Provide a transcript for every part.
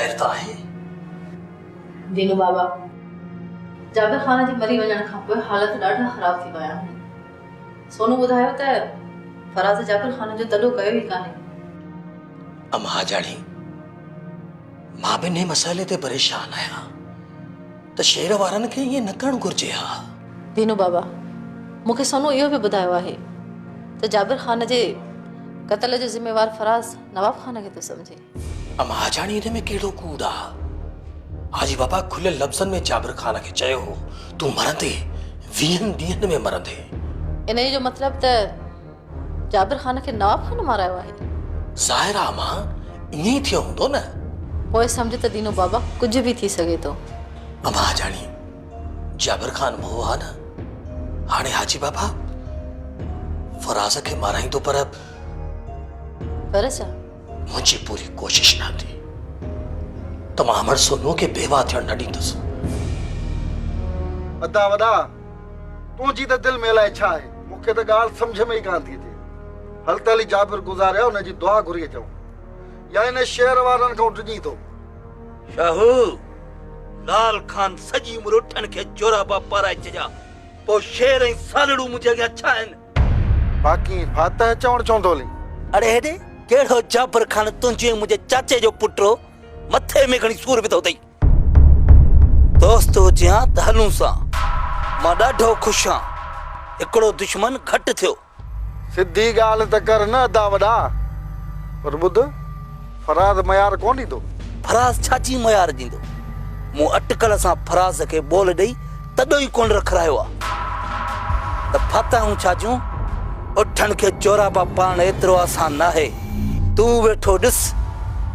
ख़ैर त आहे? दीनू बाबा, जाबिर खान जी मरी वञण खां पोइ हालत ॾाढा ख़राब थी विया आहिनि। सोनू ॿुधायो त फराज़ जाबिर खान जो तॾो कयो ई कान्हे। अम्मा जानी, मां बि इन मसइले ते परेशान आहियां त शेर वारनि खे ईअं न करणु घुरिजे हा। दीनू बाबा, मूंखे सोनू इहो बि ॿुधायो आहे त जाबिर खान जे क़त्ल जो ज़िम्मेवार फराज़ नवाब खान खे थो सम्झे। अम्मा जानी, इन में कहिड़ो कूड़ आहे? हाजी बाबा खुलियल लफ़्ज़नि में जाबिर खान खे चयो हो, तूं मरंदे 20 ॾींहंनि में मरंदे। इन जो मतिलब त जाबिर खान खे नवाब खान मारायो आहे। ज़ाहिर आहे मां, ईअं ई थियो हूंदो न। पोइ सम्झ त दीनू बाबा कुझु बि थी सघे थो। अम्मा जानी, जाबिर खान मोह आहे न। हाणे हाजी बाबा फराज़ खे माराईंदो, पर छा? मुझे पूरी कोशिश न थी त मां अमर सोनू के बेवा थियण न ॾींदुसि। अदा वॾा, तुंहिंजी त दिलि में अलाए छा आहे, मूंखे त ॻाल्हि सम्झ में ई कान थी अचे। हल त हली जाबिर गुज़ारिया, हुनजी दुआ घुरी अचूं, या इन शहर वारनि खां डिॼी थो। शाहू, लाल खान सॼी उमिरि उठनि खे जोराबा पाराए चजा, पोइ शेर ऐं सालड़ू मुंहिंजे अॻियां छा आहिनि? बाक़ी फातह चवणु चवंदो हली। अरे हेॾे कहिड़ो जाबिर खान तुंहिंजे मुंहिंजे चाचे जो पुटु मथे में खणी सूर विधो अथई। दोस्त हुजे त हलूं सां, मां ॾाढो ख़ुशि आहियां, हिकिड़ो दुश्मन घटि थियो। सिधी ॻाल्हि त कर न अदा वॾा, पर ॿुध, फराज़ मयार कोन ॾींदो। फराज़ छाजी मयार ॾींदो? मूं अटकल सां फराज़ खे बोल ॾेई तॾो ई कोन रखायो आहे त फाताहूं छा जूं? उठनि खे जोराबा पाइण एतिरो आसान न आहे। तूं वेठो ॾिस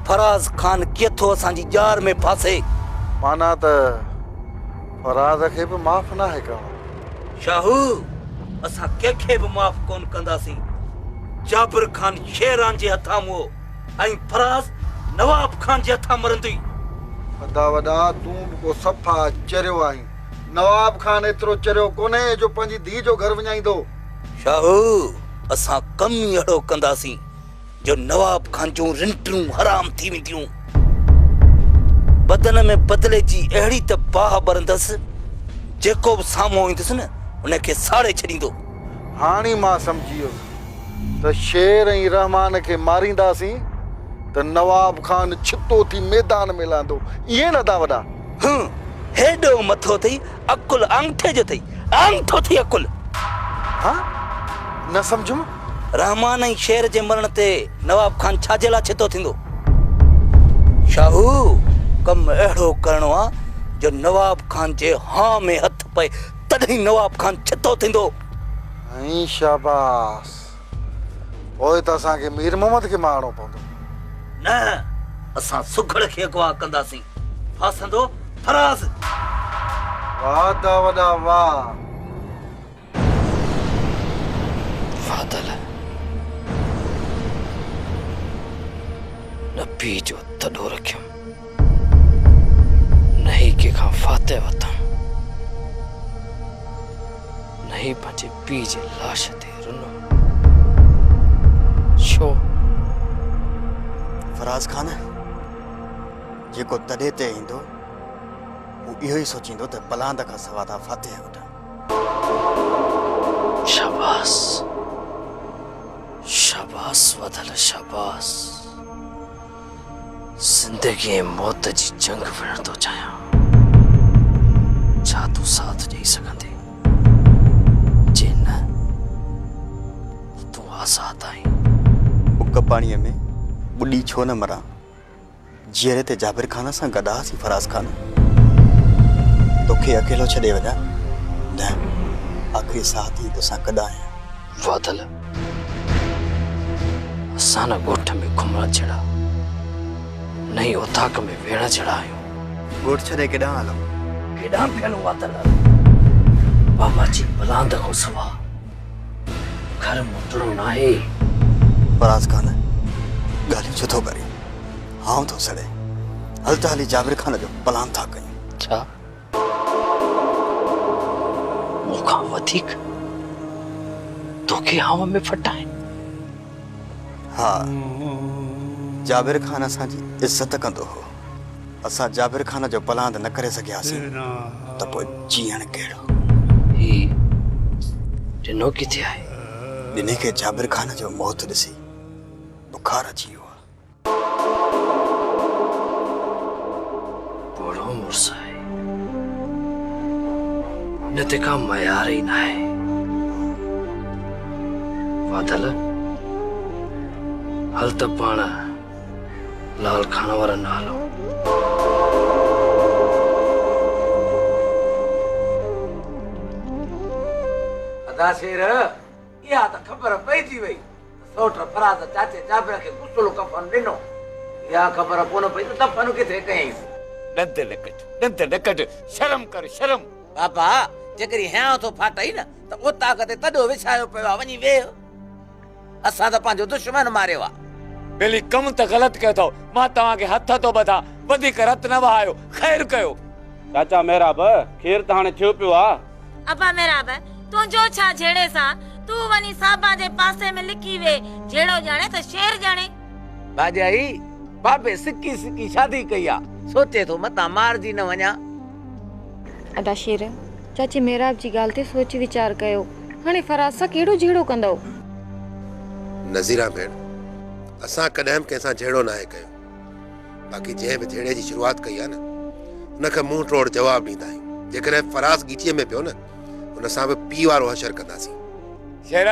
फराज़ खान कीथो असांजी ॼार में फासे। माना त फराज़ खे बि माफ़ न आहे करणो। शाहू, असां कंहिंखे बि माफ़ कोन कंदासीं। जाबिर खान शेरान जे हथां हो ऐं फराज़ नवाब खान जे हथां मरंदी। अदा वॾा, तूं बि को सफ़ा चरियो आहीं। नवाब खान एतिरो चरियो कोन्हे जो पंहिंजी धीउ जो घर विञाईंदो। शाहू, असां कम ई अहिड़ो कंदासीं जो नवाब खान जूं रिंटूं हराम थी वेंदियूं। बदन में बदिले जी अहिड़ी त बाह बरंदसि, जेको बि साम्हूं ईंदुसि न उनखे साड़े छॾींदो। हाणे मां सम्झी वियुसि त शेर ऐं रहमान खे मारींदासीं त नवाब खान छितो थी मैदान में लहंदो, इहे न था वॾा? हेॾो मथो अथई, अकुल आंगठे जो अथई, आंगठो थी अकुल। हा, न सम्झुमि। रहमान ऐं शेर जे मरण ते नवाब खान छाजे लाइ छितो थींदो? शाहू, कम अहिड़ो करणो आहे जो नवाब खान जे हां में हथ पए, तॾहिं नवाब खान छितो थींदो। ऐं शाबाश, पोइ त असांखे मीर मोहम्मद खे मारणो पवंदो। न, असां सुघड़ खे अगवा कंदासीं। फासंदो फराज़। वाह दा वॾा वाह। फादल न पी जो तॾो रखियुमि, न ही कंहिंखां फाते वरितमि, न ही पंहिंजे पीउ जे लाश ते रुनो। छो? फराज़ खान जेको तॾे ते ईंदो, हू इहो ई सोचींदो त बलांद खां सवा था फातिह वठां। शाबाश, शाबाश वधल शाबाश। ज़िंदगी ऐं मौत जी जंग विढ़ण थो चाहियां। छा तूं साथ ॾेई सघंदे? जे न, तूं आज़ाद आहीं। उक पाणीअ में ॿुॾी छो न मरां? जीअरे ते जाबिर खान सां गॾु हुआसीं फराज़ खान। तोखे अकेलो छॾे वञा? न, आख़िरी साह ताईं तोसां गॾु आहियां। वादल, असां न ॻोठ में घुमण जहिड़ा, न ई उताक में वेहण जहिड़ा आहियूं। ॻोठ छॾे केॾांहुं हलूं? केॾांहुं फैलूं वादल? बाबा जी बलांद खां सवा घर मोटणो न आहे। फराज़ खान, ॻाल्हियूं छो थो करे? हां थो सड़े। हल त हली जाबिर खान जो प्लान था कयूं। छा? मूंखां वधीक तोखे हाव में फटाए? हा, जाबिर खान असांजी इज़त कंदो हो, असां जाबिर खान जो पलांद न करे सघियासीं त पोइ जीअण कहिड़ो? ही ॾिनो किथे आहे? ॾिने खे जाबिर खान जो मौत ॾिसी बुखार अची वियो आहे। बड़ो मुड़ुसु आहे, न ते का मयार ई न आहे। वादल हल त पाण लाल खान वारा न हलो। अदा शेर इहा त ख़बर पइजी वई सोट फराज़ चाचे जाबिर खे गुसुल कफन ॾिनो। इहा ख़बर कोन पई त दफन किथे कयईंसि। दंत न कट शर्म कर शर्म। बाबा जेकर हियां थो फाटई न त ओ ताक़त तॾो विछायो पियो आहे, वञी वेह। असां त पंहिंजो दुश्मन मारियो आहे। बेली कम त ग़लत कयो अथव। मां तव्हांखे हथ थो ॿधा, वधीक रत न वहायो, ख़ैर कयो। चाचा मेहराब खीर त हाणे थियो पियो आहे। अबा मेहराब तुंहिंजो छा झेड़े सां? तूं वञी साबा जे पासे में लिकी वे, झेड़ो ॼाणे त शेर ॼाणे। भाॼाई बाबे सिकी सिकी शादी कई आहे, सोचे थो मतां मारजी न वञा। अदा शेर चाची मेहराब जी ॻाल्हि ते सोच वीचार कयो। हाणे फराज़ सां कहिड़ो झेड़ो कंदव? नज़ीरा भेण, असां कॾहिं बि कंहिंसां झेड़ो न आहे कयो। बाक़ी जंहिं बि झेड़े जी शुरूआत कई आहे न उनखे मुंहुं टोड़ जवाबु ॾींदा आहियूं। जेकॾहिं फराज़ गीचीअ में पियो न उन सां बि पी वारो हशर कंदासीं। शेर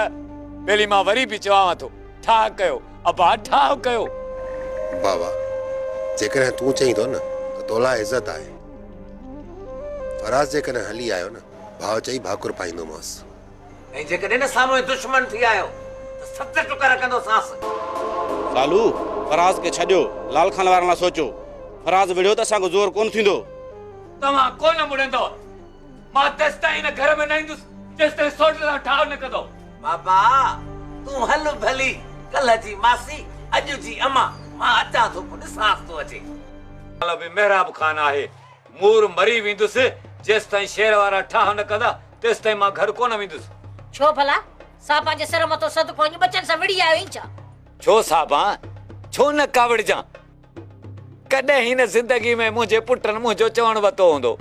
बेली मां वरी बि चवां थो, ठाह कयो अबा, ठाह कयो। बाबा जेकॾहिं तूं चईं थो न त तोला इज़त आहे। फराज़ जेकॾहिं हली आयो न भाउ चई भाकुर पाईंदोमांसि। ऐं जेकॾहिं न साम्हूं दुश्मन थी आयो त सत टुकर कंदोसांसि। सालू फराज़ खे छॾियो, लाल खान वारनि लाइ सोचो। फराज़ विढ़ियो त असांजो ज़ोर कोन थींदो। तव्हां कोन मुड़ंदव। मां तेसिताईं हिन घर में न ईंदुसि जेसिताईं सोट सां ठाह न कंदो। बाबा तूं हल भली, कल्ह जी मासी अॼु जी अमा। मां अचां थो, ॾिसांसि थो अचे। हाल बि मेहराब खान आहे, मूर मरी वेंदुसि जेसिताईं शेर वारा ठाह न कंदा तेसिताईं मां घर कोन वेंदुसि। छो भला साबा जे सर मथो सदको वञी बचन सां विड़ी आयो छा? छो साबा, छो न कावड़जां? कॾहिं हिन ज़िंदगी में मुंहिंजे पुटनि मुंहिंजो चवण वतो हूंदो।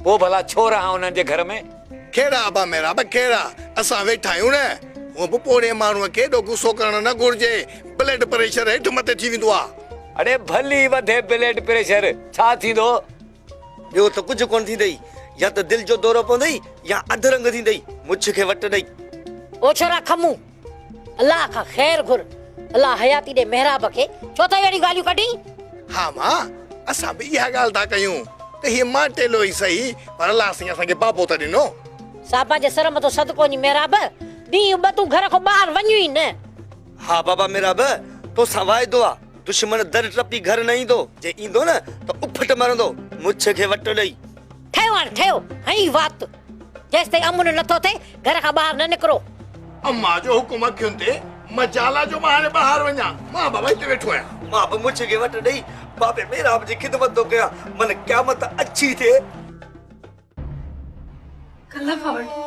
पोइ भला छो रहां हुननि जे घर में? केड़ा अबा मेरा केड़ा असां वेठा आहियूं न। वो बि पोड़े माण्हूअ खे एॾो गुस्सो करणु न घुरिजे, ब्लड प्रेशर हेठि मथे थी वेंदो आहे। अरे भली वधे ब्लड प्रेशर, छा थींदो? ॿियो त कुझु कोन थींदई, या त दिलि जो दौरो पवंदई या अधरंग थींदई, मुछ खे वट ॾई। ओ छोरा खमू, अल्लाह खां ख़ैर घुर। अल्लाह हयाती ॾे मेहराब खे, छो त अहिड़ी ॻाल्हियूं कढी? हा मां, असां बि इहा ॻाल्हि था कयूं त हीअ मां टेलो ई सही, पर अलाह साईं असांखे बाबो त ॾिनो। साबा जे सर मथो सदको वञी मेहराब, ॾींहुं ॿ तूं घर खां ॿाहिरि वञू ई न। हा बाबा मेहराब, तोसां वाइदो आहे, दुश्मन दर टपी घर न ईंदो, जे ईंदो न त उफट मरंदो, मुछ खे वट ॾई। ठहियो हाणे ठहियो, हई वात जेसिताईं अमुन नथो थिए घर खां ॿाहिरि न निकिरो। अम्मा जो हुकुम अखियुनि ते मजाला जो मां हाणे ॿाहिरि वञा। मां बाबा हिते वेठो आहियां। मां बि मुछ खे वट ॾई बाबे मेहराब जी ख़िदमत थो कयां, मन क़यामत अच्छी थिए। कल्ह खां वठी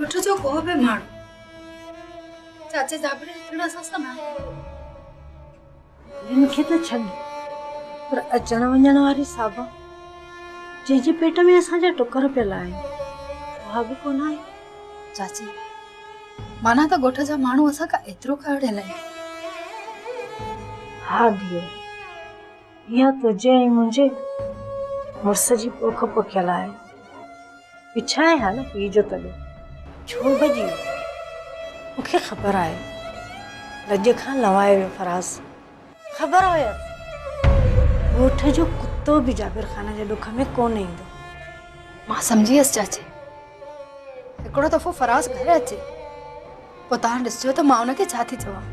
उठ जो को बि माण्हू चाचे जाबिर हिकिड़ा सां न आहे। मूंखे त छॾ, पर अचण वञण वारी साबा जंहिंजे पेट में असांजा टुकर पियल आहिनि उहा बि कोन आहे। चाची माना त ॻोठ जा माण्हू असां खां एतिरो कड़ियल आहिनि। हा धीअ, इहा तुंहिंजे ऐं मुंहिंजे मुड़ुस जी पोख पोखियल आहे। पिछाए हा न पीउ जो तॾो छो भॼी वियो? मूंखे ख़बर आहे लॼ खां लवाए वियो फराज़। ख़बर हुयसि ॻोठ जो कुतो बि जाबिर खान जे ॾुख में कोन ईंदो। मां सम्झी वियसि चाची। हिकिड़ो दफ़ो फराज़ घर अचे पोइ तव्हां ॾिसजो त मां हुनखे छा थी चवां।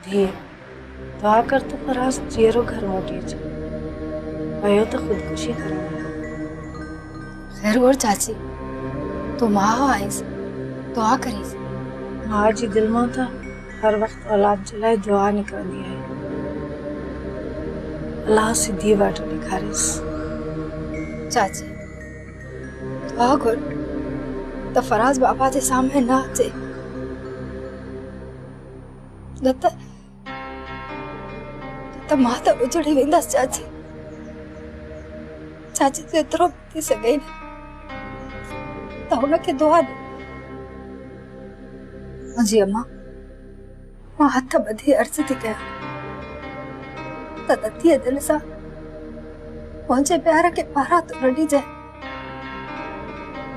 धीअ दुआ कर त फराज़ जीअरो घर मोटी अचे, वियो त ख़ुदकुशी करण। ख़ैर और चाची तूं मां आईसि, दुआ करीसि। मां जी दिलि मां त हर वक़्तु औलाद जे लाइ दुआ निकिरंदी आहे। अलाह सिधी वाट ॾेखारेसि। चाची दुआ घुर त फराज़ बाबा जे सामने न अचे, न त त मां त उजड़ी वेंदसि चाची। चाची जेतिरो बि थी सघे न त हुनखे दुआ ॾे। मुंहिंजी अम्मा, मां हथ ॿधी अर्ज़ थी कयां त दतीअ दिल सां मुंहिंजे प्यार खे पारां तो न ॾिजांइ।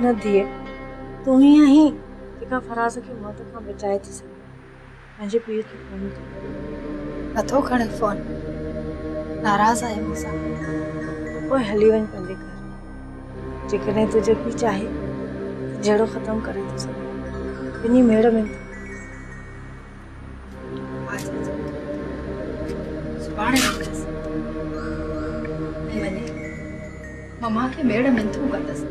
न धीअ, तूं ही आहीं जेका फराज़ खे मौत खां बचाए थी सघे। पंहिंजे पीउ खे फोन कर। नथो खणे फोन, नाराज़ आहे मूंसां। पोइ हली वञ पंहिंजे घर। जेकॾहिं तुंहिंजो पीउ चाहे जहिड़ो ख़तमु करे थो सघे, ॿिन्ही मेड़ में सुभाणे निकिरसि ऐं वञे मम्मा खे मेड़ में थू कंदसि।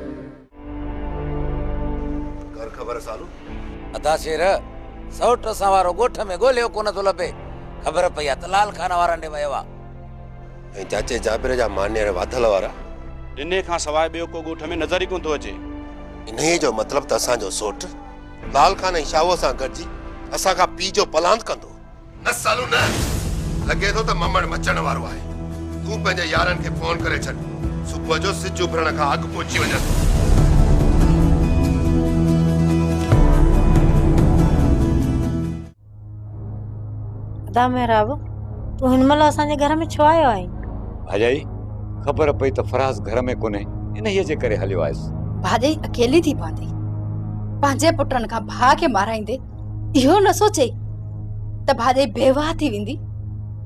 घर ख़बर सालू? अदा शेर सौट सां वारो ॻोठ में ॻोल्हियो कोन थो लभे। ख़बर पई आहे त लाल खान वारा ॾे वियो आहे। ऐं चाचे जाबिर जा मान्यर वाधल वारा? इन खां सवाइ ॿियो को ॻोठ में नज़र ई कोन थो अचे। इन्हीअ जो मतिलबु त असांजो सोट लाल खान ऐं शाहो सां गॾिजी असांखां पीउ जो पलांत कंदो। न सालू न, लॻे थो त ममड़ मचण वारो आहे। तूं पंहिंजे यारनि खे फोन करे छॾ, सुबुह जो सिज उभरण खां अॻु पहुची वञनि। अदा मेहराब, तूं हिन महिल असांजे घर में छो आयो आहीं? भाॼाई ख़बर पई त फराज़ घर में कोन्हे, इन्हीअ जे करे हलियो आयुसि। भाॼाई अकेली थी पवंदी, पंहिंजे पुटनि खां भाउ खे माराईंदे इहो न सोचे त भाॼाई बेवाह थी वेंदी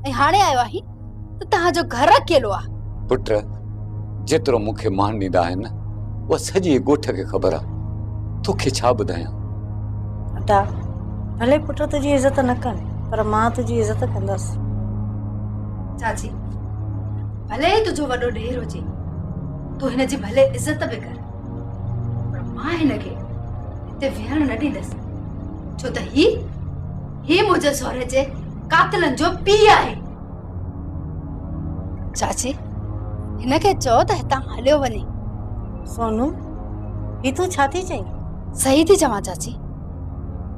ऐं हाणे आयो आहीं त तव्हांजो घर अकेलो आहे। पुट जेतिरो मूंखे मान ॾींदा आहिनि उहा सॼे ॻोठ खे ख़बर आहे। तोखे छा ॿुधायां? अदा, भले पुट तुंहिंजी इज़त न कनि, पर मां तुंहिंजी इज़त कंदसि। चाची, भले ही तुझो वॾो ढेर हुजे, तूं हिन जी भले इज़त बि कर, पर मां हिनखे हिते वेहण न ॾींदसि, छो त ही मुंहिंजे सहुरे जे कातिलनि जो पीउ आहे। चाची, हिनखे चओ त हितां हलियो वञे। सोनू, ही तूं छा थी चईं? सही थी चवां चाची,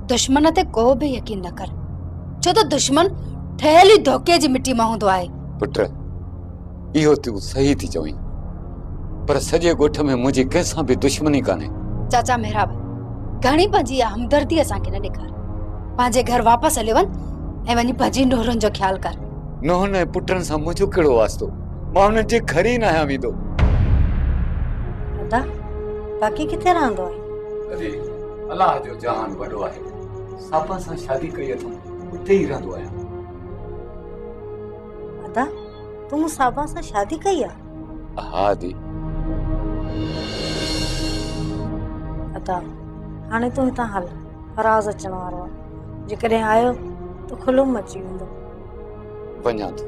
दुश्मन ते को बि यकीन न कर, छो त दुश्मन ठहियल ई धोखे जी मिट्टी मां हूंदो आहे। पुट इहो तूं सही थी चवीं, पर सॼे ॻोठ में मुंहिंजी कंहिंसां बि दुश्मनी कान्हे। चाचा मेहराब, घणी पंहिंजी हमदर्दी असांखे न ॾेखार। पंहिंजे घर वापसि हली वञ ऐं वञी पंहिंजी नूरनि जो ख्यालु कर। नूहनि ऐं पुटनि सां मुंहिंजो कहिड़ो वास्तो? मां हुननि जे घर ई न आहियां वेंदो। अदा, बाक़ी किथे रहंदो आहे? अरे अलाह जो जहान वॾो आहे। सापा सां शादी कई अथमि, उते ई रहंदो आहियां। अदा, तूं साबा सां शादी कई आहे? हा दी। अदा, हाणे तूं हितां हल, फराज़ अचण वारो आहे। जेकॾहिं आयो त खुलुम मची वेंदो। वञा थो।